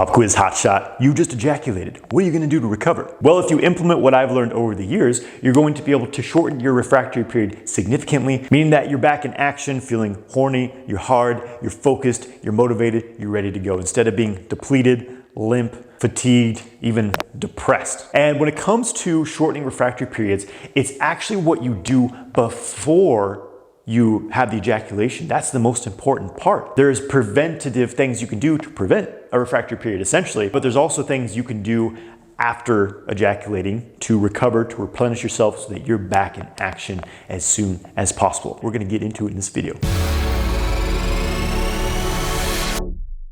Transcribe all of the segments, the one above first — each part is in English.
Pop quiz hotshot. You just ejaculated. What are you gonna do to recover? Well, if you implement what I've learned over the years, you're going to be able to shorten your refractory period significantly, meaning that you're back in action, feeling horny, you're hard, you're focused, you're motivated, you're ready to go, instead of being depleted, limp, fatigued, even depressed. And when it comes to shortening refractory periods, it's actually what you do before you have the ejaculation. That's the most important part. There's preventative things you can do to prevent a refractory period, essentially, but there's also things you can do after ejaculating to recover, to replenish yourself so that you're back in action as soon as possible. We're gonna get into it in this video.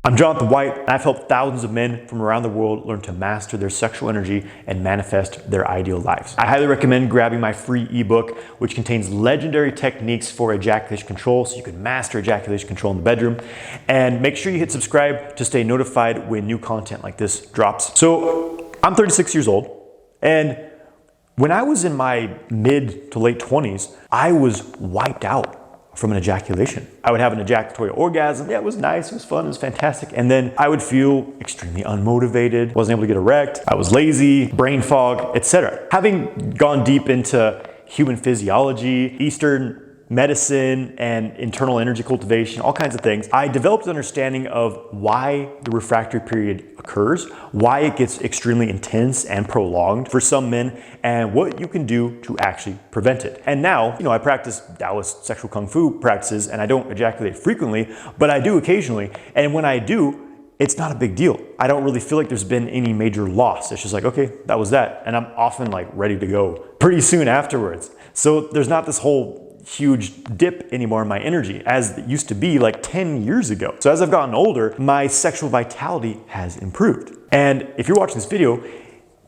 I'm Jonathan White, and I've helped thousands of men from around the world learn to master their sexual energy and manifest their ideal lives. I highly recommend grabbing my free ebook, which contains legendary techniques for ejaculation control so you can master ejaculation control in the bedroom. And make sure you hit subscribe to stay notified when new content like this drops. So I'm 36 years old, and when I was in my mid to late 20s, I was wiped out from an ejaculation. I would have an ejaculatory orgasm. Yeah, it was nice, it was fun, it was fantastic. And then I would feel extremely unmotivated, wasn't able to get erect, I was lazy, brain fog, etc. Having gone deep into human physiology, Eastern medicine, and internal energy cultivation, all kinds of things, I developed an understanding of why the refractory period occurs, why it gets extremely intense and prolonged for some men, and what you can do to actually prevent it. And now, I practice Taoist sexual kung fu practices, and I don't ejaculate frequently, but I do occasionally. And when I do, it's not a big deal. I don't really feel like there's been any major loss. It's just like, okay, that was that. And I'm often like ready to go pretty soon afterwards. So there's not this whole huge dip anymore in my energy as it used to be like 10 years ago. So as I've gotten older, my sexual vitality has improved. And if you're watching this video,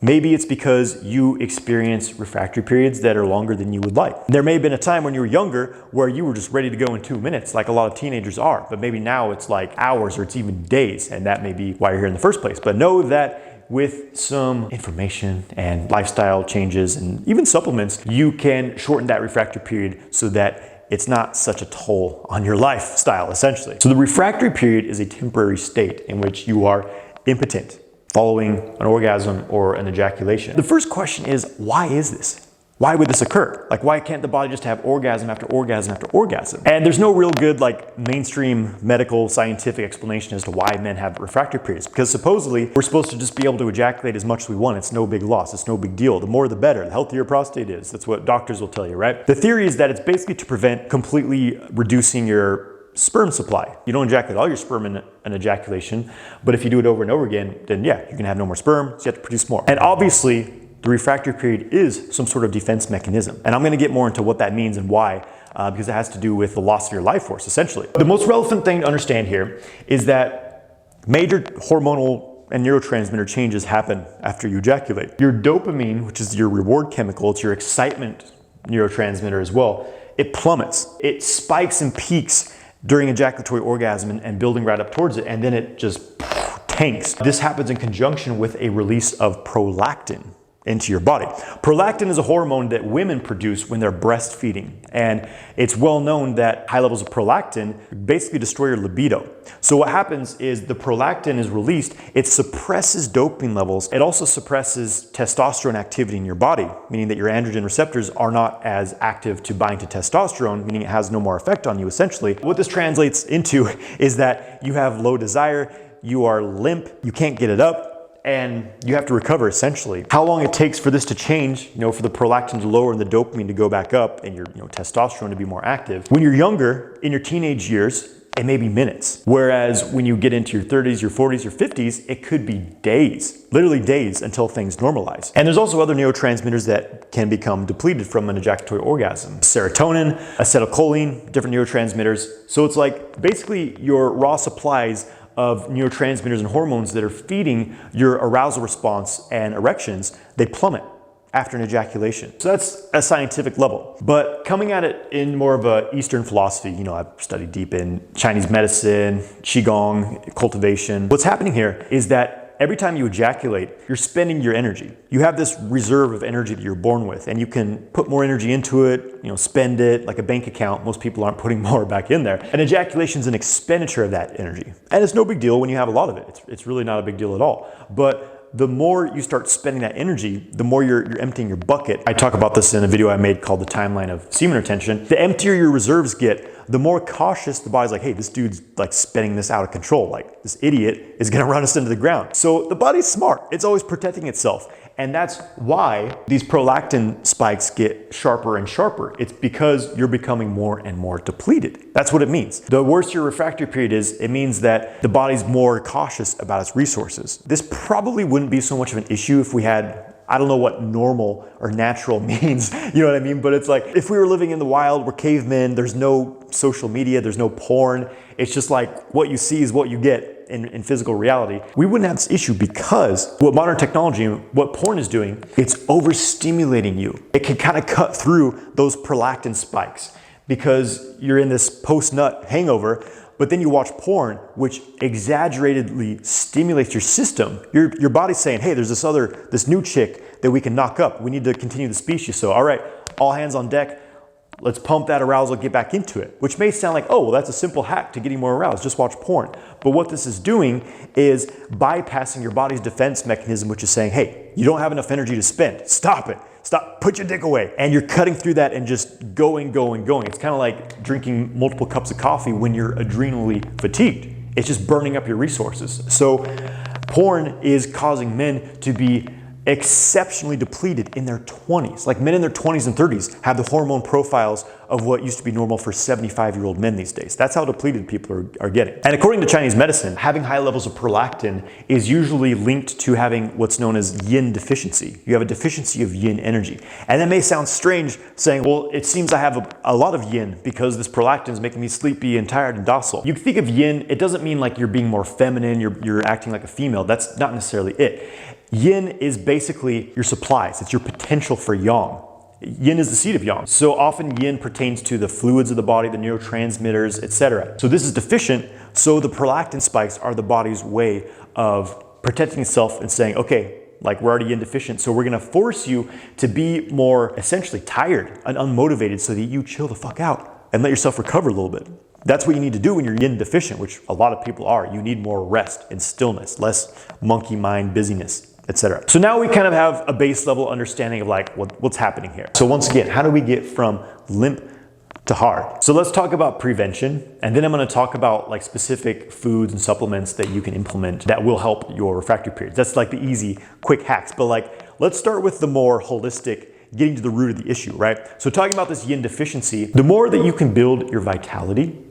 maybe it's because you experience refractory periods that are longer than you would like. There may have been a time when you were younger where you were just ready to go in 2 minutes, like a lot of teenagers are, but maybe now it's like hours or it's even days, and that may be why you're here in the first place. But know that with some information and lifestyle changes and even supplements, you can shorten that refractory period so that it's not such a toll on your lifestyle, essentially. So the refractory period is a temporary state in which you are impotent following an orgasm or an ejaculation. The first question is, why is this? Why would this occur? Like, why can't the body just have orgasm after orgasm after orgasm? And there's no real good, like, mainstream medical scientific explanation as to why men have refractory periods, because supposedly we're supposed to just be able to ejaculate as much as we want. It's no big loss. It's no big deal. The more the better. The healthier your prostate is. That's what doctors will tell you, right? The theory is that it's basically to prevent completely reducing your sperm supply. You don't ejaculate all your sperm in an ejaculation, but if you do it over and over again, then yeah, you're gonna have no more sperm, so you have to produce more. And obviously, the refractory period is some sort of defense mechanism. And I'm gonna get more into what that means and why, because it has to do with the loss of your life force, essentially. The most relevant thing to understand here is that major hormonal and neurotransmitter changes happen after you ejaculate. Your dopamine, which is your reward chemical, it's your excitement neurotransmitter as well, it plummets. It spikes and peaks during ejaculatory orgasm and building right up towards it, and then it just tanks. This happens in conjunction with a release of prolactin into your body. Prolactin is a hormone that women produce when they're breastfeeding. And it's well known that high levels of prolactin basically destroy your libido. So what happens is the prolactin is released, it suppresses dopamine levels. It also suppresses testosterone activity in your body, meaning that your androgen receptors are not as active to bind to testosterone, meaning it has no more effect on you, essentially. What this translates into is that you have low desire, you are limp, you can't get it up, and you have to recover, essentially. How long it takes for this to change, for the prolactin to lower and the dopamine to go back up and your testosterone to be more active. When you're younger, in your teenage years, it may be minutes. Whereas when you get into your 30s, your 40s, your 50s, it could be days, literally days until things normalize. And there's also other neurotransmitters that can become depleted from an ejaculatory orgasm. Serotonin, acetylcholine, different neurotransmitters. So it's like basically your raw supplies of neurotransmitters and hormones that are feeding your arousal response and erections, they plummet after an ejaculation. So that's a scientific level. But coming at it in more of a Eastern philosophy, I've studied deep in Chinese medicine, Qigong, cultivation. What's happening here is that every time you ejaculate, you're spending your energy. You have this reserve of energy that you're born with, and you can put more energy into it, spend it like a bank account. Most people aren't putting more back in there. And ejaculation is an expenditure of that energy. And it's no big deal when you have a lot of it. It's really not a big deal at all. But the more you start spending that energy, the more you're emptying your bucket. I talk about this in a video I made called The Timeline of Semen Retention. The emptier your reserves get, the more cautious the body's like, hey, this dude's like spending this out of control. Like, this idiot is gonna run us into the ground. So the body's smart. It's always protecting itself. And that's why these prolactin spikes get sharper and sharper. It's because you're becoming more and more depleted. That's what it means. The worse your refractory period is, it means that the body's more cautious about its resources. This probably wouldn't be so much of an issue if we had, I don't know what normal or natural means, you know what I mean? But it's like, if we were living in the wild, we're cavemen, there's no social media, there's no porn. It's just like, what you see is what you get in physical reality. We wouldn't have this issue because what modern technology and what porn is doing, it's overstimulating you. It can kind of cut through those prolactin spikes because you're in this post-nut hangover, but then you watch porn, which exaggeratedly stimulates your system. Your body's saying, hey, there's this new chick that we can knock up. We need to continue the species. So, all right, all hands on deck. Let's pump that arousal, get back into it, which may sound like, oh, well, that's a simple hack to getting more aroused. Just watch porn. But what this is doing is bypassing your body's defense mechanism, which is saying, hey, you don't have enough energy to spend. Stop it. Stop. Put your dick away. And you're cutting through that and just going. It's kind of like drinking multiple cups of coffee when you're adrenally fatigued. It's just burning up your resources. So porn is causing men to be exceptionally depleted in their 20s. Like, men in their 20s and 30s have the hormone profiles of what used to be normal for 75-year-old men these days. That's how depleted people are getting. And according to Chinese medicine, having high levels of prolactin is usually linked to having what's known as yin deficiency. You have a deficiency of yin energy. And that may sound strange saying, well, it seems I have a lot of yin because this prolactin is making me sleepy and tired and docile. You think of yin, it doesn't mean like you're being more feminine, you're acting like a female. That's not necessarily it. Yin is basically your supplies. It's your potential for yang. Yin is the seed of yang. So often yin pertains to the fluids of the body, the neurotransmitters, etc. So this is deficient. So the prolactin spikes are the body's way of protecting itself and saying, okay, like, we're already yin deficient, so we're gonna force you to be more essentially tired and unmotivated so that you chill the fuck out and let yourself recover a little bit. That's what you need to do when you're yin deficient, which a lot of people are. You need more rest and stillness, less monkey mind busyness, etc. So now we kind of have a base level understanding of like what's happening here. So once again, how do we get from limp to hard? So let's talk about prevention, and then I'm going to talk about like specific foods and supplements that you can implement that will help your refractory periods. That's like the easy, quick hacks. But like, let's start with the more holistic, getting to the root of the issue, right? So talking about this yin deficiency, the more that you can build your vitality,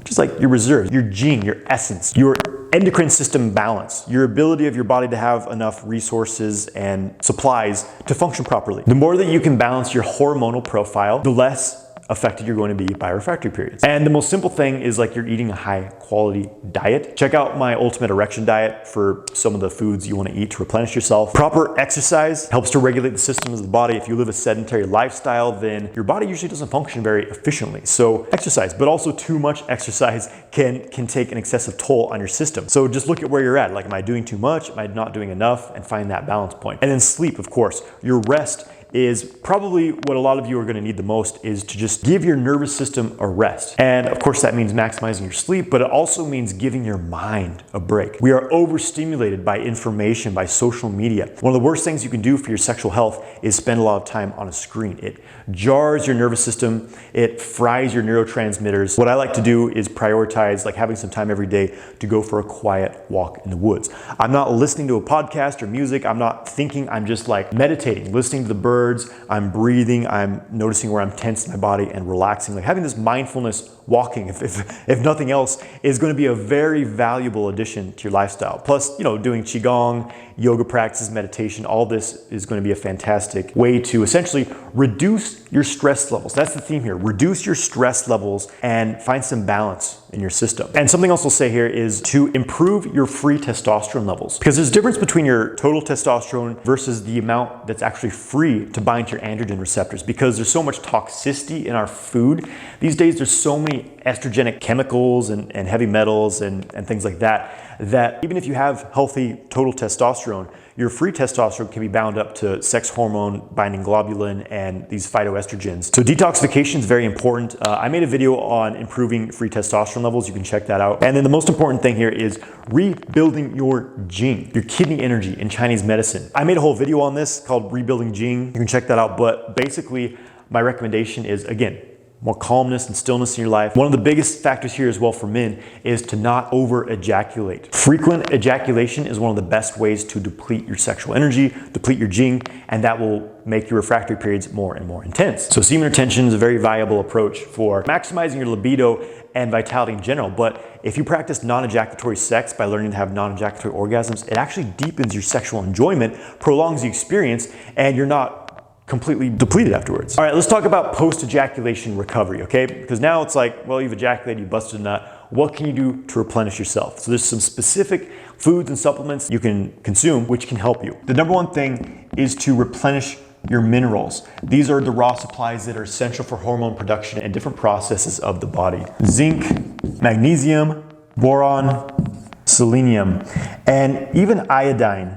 just like your reserves, your gene, your essence, your endocrine system balance, your ability of your body to have enough resources and supplies to function properly. The more that you can balance your hormonal profile, the less affected you're going to be by refractory periods. And the most simple thing is like you're eating a high quality diet. Check out my ultimate erection diet for some of the foods you want to eat to replenish yourself. Proper exercise helps to regulate the systems of the body. If you live a sedentary lifestyle, then your body usually doesn't function very efficiently. So exercise, but also too much exercise can take an excessive toll on your system. So just look at where you're at. Like, am I doing too much? Am I not doing enough? And find that balance point. And then sleep, of course. Your rest is probably what a lot of you are going to need the most, is to just give your nervous system a rest. And of course that means maximizing your sleep, but it also means giving your mind a break. We are overstimulated by information, by social media. One of the worst things you can do for your sexual health is spend a lot of time on a screen. It jars your nervous system, it fries your neurotransmitters. What I like to do is prioritize like having some time every day to go for a quiet walk in the woods. I'm not listening to a podcast or music, I'm not thinking, I'm just like meditating, listening to the birds, I'm breathing, I'm noticing where I'm tense in my body and relaxing. Like having this mindfulness walking, if nothing else, is going to be a very valuable addition to your lifestyle. Plus, doing qigong, yoga practices, meditation, all this is going to be a fantastic way to essentially reduce your stress levels. That's the theme here. Reduce your stress levels and find some balance in your system. And something else I'll say here is to improve your free testosterone levels, because there's a difference between your total testosterone versus the amount that's actually free to bind to your androgen receptors, because there's so much toxicity in our food. These days, there's so many estrogenic chemicals and heavy metals and things like that that even if you have healthy total testosterone, your free testosterone can be bound up to sex hormone binding globulin and these phytoestrogens. So detoxification is very important. I made a video on improving free testosterone levels. You can check that out. And then the most important thing here is rebuilding your jing, your kidney energy in Chinese medicine. I made a whole video on this called Rebuilding Jing. You can check that out. But basically, my recommendation is, again, more calmness and stillness in your life. One of the biggest factors here as well for men is to not over ejaculate. Frequent ejaculation is one of the best ways to deplete your sexual energy, deplete your jing, and that will make your refractory periods more and more intense. So semen retention is a very viable approach for maximizing your libido and vitality in general. But if you practice non-ejaculatory sex by learning to have non-ejaculatory orgasms, it actually deepens your sexual enjoyment, prolongs the experience, and you're not completely depleted afterwards. All right, let's talk about post-ejaculation recovery, okay? Because now it's like, well, you've ejaculated, you busted a nut. What can you do to replenish yourself? So there's some specific foods and supplements you can consume which can help you. The number one thing is to replenish your minerals. These are the raw supplies that are essential for hormone production and different processes of the body. Zinc, magnesium, boron, selenium, and even iodine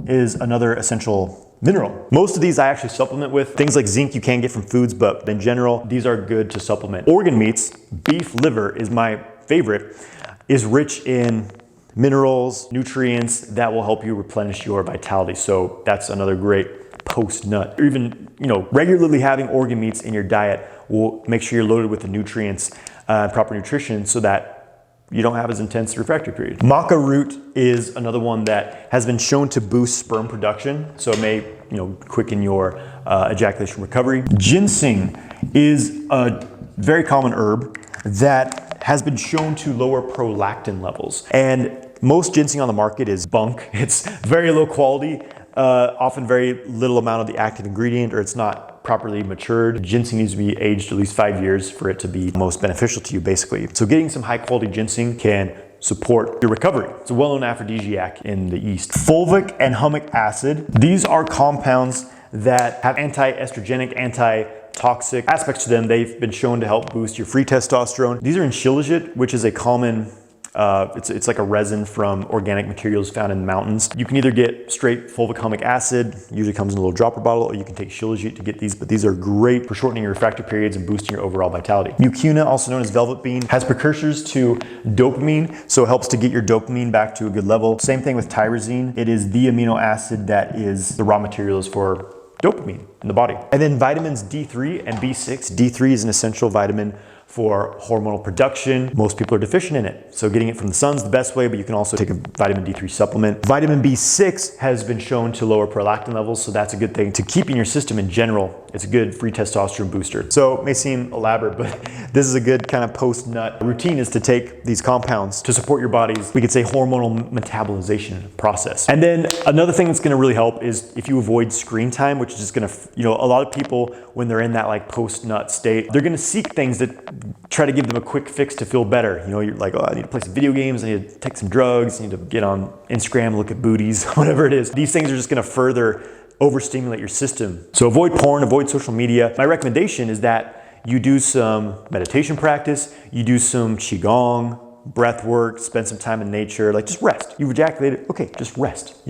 is another essential mineral. Most of these I actually supplement with. Things like zinc you can get from foods, but in general, these are good to supplement. Organ meats, beef liver is my favorite, is rich in minerals, nutrients that will help you replenish your vitality. So that's another great post-nut. Even, regularly having organ meats in your diet will make sure you're loaded with the nutrients, proper nutrition, so that you don't have as intense refractory period. Maca root is another one that has been shown to boost sperm production, so it may quicken your ejaculation recovery. Ginseng is a very common herb that has been shown to lower prolactin levels. And most ginseng on the market is bunk. It's very low quality, often very little amount of the active ingredient, or it's not properly matured. Ginseng needs to be aged at least 5 years for it to be most beneficial to you, basically. So getting some high quality ginseng can support your recovery. It's a well-known aphrodisiac in the East. Fulvic and humic acid. These are compounds that have anti-estrogenic, anti-toxic aspects to them. They've been shown to help boost your free testosterone. These are in shilajit, which is a common it's like a resin from organic materials found in the mountains. You can either get straight fulvic humic acid, usually comes in a little dropper bottle, or you can take shilajit to get these, but these are great for shortening your refractory periods and boosting your overall vitality. Mucuna, also known as velvet bean, has precursors to dopamine, so it helps to get your dopamine back to a good level. Same thing with tyrosine. It is the amino acid that is the raw materials for dopamine in the body. And then vitamins D3 and B6. D3 is an essential vitamin for hormonal production. Most people are deficient in it. So getting it from the sun is the best way, but you can also take a vitamin D3 supplement. Vitamin B6 has been shown to lower prolactin levels, so that's a good thing to keep in your system in general. It's a good free testosterone booster. So it may seem elaborate, but this is a good kind of post-nut routine, is to take these compounds to support your body's, we could say, hormonal metabolization process. And then another thing that's gonna really help is if you avoid screen time, which is just gonna, a lot of people, when they're in that like post-nut state, they're gonna seek things that try to give them a quick fix to feel better. You're like, oh, I need to play some video games, I need to take some drugs, I need to get on Instagram, look at booties, whatever it is. These things are just gonna further overstimulate your system. So avoid porn, avoid social media. My recommendation is that you do some meditation practice, you do some qigong, breath work, spend some time in nature, like just rest. You've ejaculated, okay, just rest,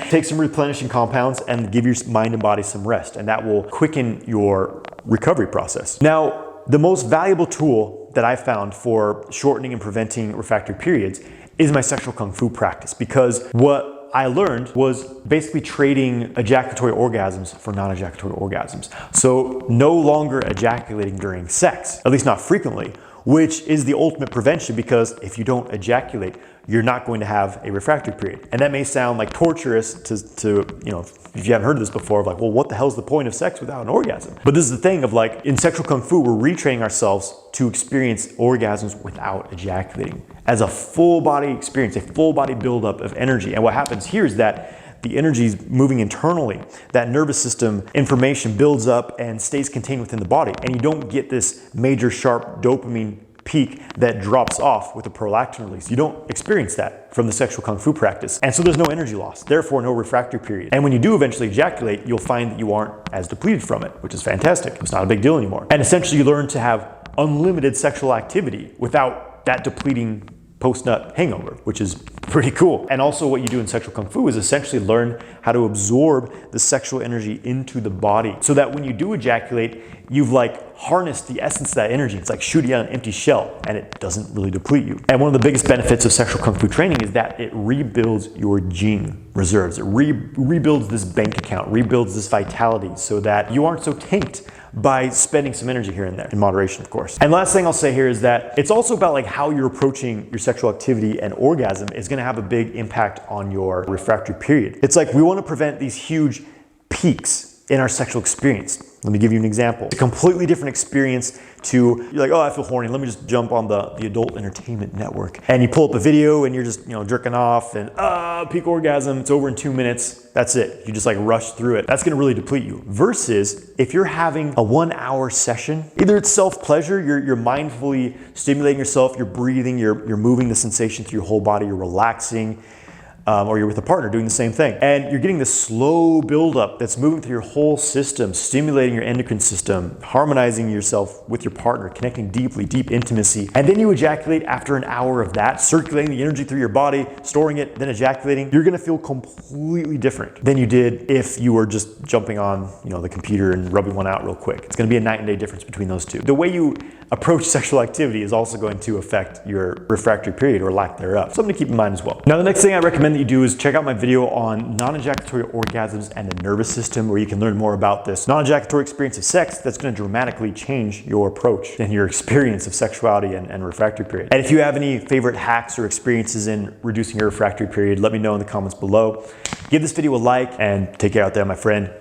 Take some replenishing compounds and give your mind and body some rest, and that will quicken your recovery process. Now, the most valuable tool that I found for shortening and preventing refractory periods is my sexual kung fu practice, because what I learned was basically trading ejaculatory orgasms for non-ejaculatory orgasms. So no longer ejaculating during sex, at least not frequently, which is the ultimate prevention, because if you don't ejaculate, you're not going to have a refractory period. And that may sound like torturous to if you haven't heard of this before, like, well, what the hell's the point of sex without an orgasm? But this is the thing of like, in sexual kung fu, we're retraining ourselves to experience orgasms without ejaculating as a full body experience, a full body buildup of energy. And what happens here is that the energy is moving internally. That nervous system information builds up and stays contained within the body. And you don't get this major sharp dopamine peak that drops off with a prolactin release. You don't experience that from the sexual kung fu practice. And so there's no energy loss, therefore no refractory period. And when you do eventually ejaculate, you'll find that you aren't as depleted from it, which is fantastic. It's not a big deal anymore. And essentially you learn to have unlimited sexual activity without that depleting post-nut hangover, which is pretty cool. And also what you do in sexual kung fu is essentially learn how to absorb the sexual energy into the body so that when you do ejaculate, you've like harnessed the essence of that energy. It's like shooting out an empty shell and it doesn't really deplete you. And one of the biggest benefits of sexual kung fu training is that it rebuilds your gene reserves. It rebuilds this bank account, rebuilds this vitality so that you aren't so tanked by spending some energy here and there, in moderation, of course. And last thing I'll say here is that it's also about like how you're approaching your sexual activity, and orgasm is gonna have a big impact on your refractory period. It's like we wanna prevent these huge peaks in our sexual experience. Let me give you an example. It's a completely different experience to, you're like, oh, I feel horny. Let me just jump on the adult entertainment network. And you pull up a video and you're just, jerking off and peak orgasm. It's over in 2 minutes. That's it. You just like rush through it. That's gonna really deplete you. Versus if you're having a 1 hour session, either it's self-pleasure, you're mindfully stimulating yourself, you're breathing, you're moving the sensation through your whole body, you're relaxing, or you're with a partner doing the same thing. And you're getting this slow buildup that's moving through your whole system, stimulating your endocrine system, harmonizing yourself with your partner, connecting deeply, deep intimacy. And then you ejaculate after an hour of that, circulating the energy through your body, storing it, then ejaculating. You're gonna feel completely different than you did if you were just jumping on the computer and rubbing one out real quick. It's gonna be a night and day difference between those two. The way you approach sexual activity is also going to affect your refractory period or lack thereof. Something to keep in mind as well. Now, the next thing I recommend that you do is check out my video on non-ejaculatory orgasms and the nervous system, where you can learn more about this non-ejaculatory experience of sex that's going to dramatically change your approach and your experience of sexuality and refractory period. And if you have any favorite hacks or experiences in reducing your refractory period, let me know in the comments below. Give this video a like and take care out there, my friend.